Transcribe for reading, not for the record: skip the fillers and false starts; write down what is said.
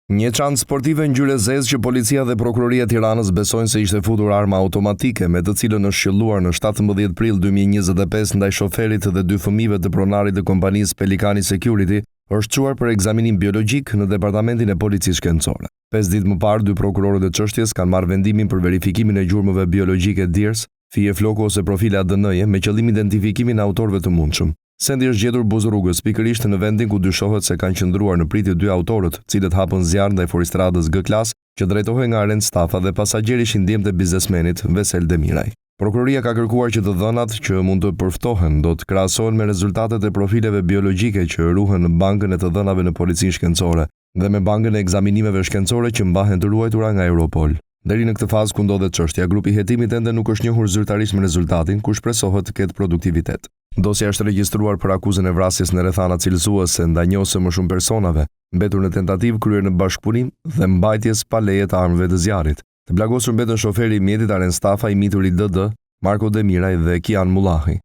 Një çantë sportive ngjyrë zezë që policia dhe prokuroria e Tiranës besojnë se ishte futur arma automatike me të cilën është qelluar në 17 prill 2025 ndaj shoferit dhe 2 fëmijëve të pronarit të kompanisë Pelikani Security, është çuar për ekzaminim biologjik në departamentin e policisë shkencore. 5 ditë më parë, 2 prokurorët e çështjes kanë marrë vendimin për verifikimin e gjurmëve biologjike DIRS, fije floku ose profile ADN-je me qëllim identifikimin e autorëve të mundshëm. Sendi është gjetur buzërrugës, pikërisht në vendin ku dyshohet se kanë qëndruar në pritje 2 autorët, cilët hapën zjarr ndaj Foristradës G-klas, që drejtohej nga Aren Stafa dhe pasagjeri ishin ndjemtë e biznesmenit Vesel Demiraj. Prokuroria ka kërkuar që të dhënat që mund të përftohen do të krahasohen me rezultatet e profileve biologjike që ruhen në bankën e të dhënave në policinë shkencore dhe me bankën e ekzaminimeve shkencore që mbahen të ruajtura nga Europol. Deri në këtë fazë ku ndodhet çështja, grupi i hetimit ende nuk është njohur zyrtarisht me rezultatin, ku shpresohet të ketë produktivitet. Dosja është regjistruar për akuzën e vrasjes në rrethana cilësuese ndaj njëse më shumë personave, mbetur në tentativë kryer në bashkëpunim dhe mbajtjes pa leje të armëve të zjarrit. Të plagosur mbetën shoferi i mjetit Aren Stafa, i mitur i DD, Marko Demiraj dhe Kian Mullahi.